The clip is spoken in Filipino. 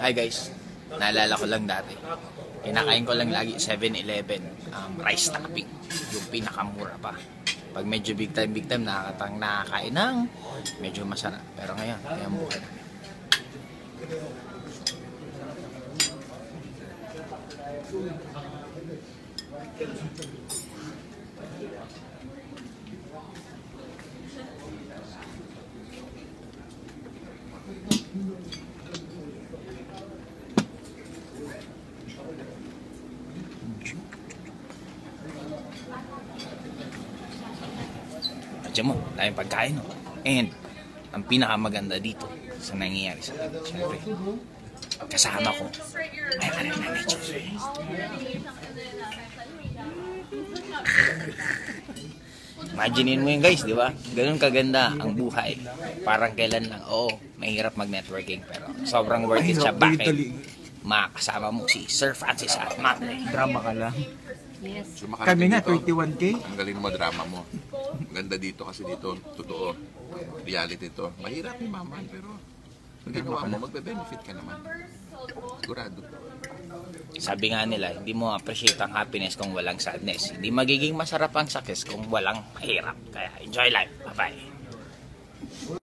Hi guys, naalala ko lang dati. Kinakain ko lang lagi 7-Eleven, rice topping, yung pinakamura pa. Pag medyo big time, nakakain ng medyo masarap. Pero ngayon, ayan buhay namin. Diyan mo, tayong pagkain, no? And ang pinakamaganda dito sa nangyayari sa atin, syempre, kasama ko may anak na medyo. Imaginein mo yun guys, di ba? Ganun kaganda ang buhay. Parang kailan lang, mahirap mag-networking pero sobrang worth it siya. Bakit? Makasama mo si Sir Francis at Matre. Drama ka lang. Yes. So, Kami nga, 31K. Ang galing mo, drama mo. Ang ganda dito kasi dito, totoo. Reality to. Mahirap yung maman, pero pag ginawa mo, magbe-benefit ka naman. Sigurado. Sabi nga nila, hindi mo appreciate ang happiness kung walang sadness. Hindi magiging masarap ang success kung walang mahirap. Kaya enjoy life. Bye-bye.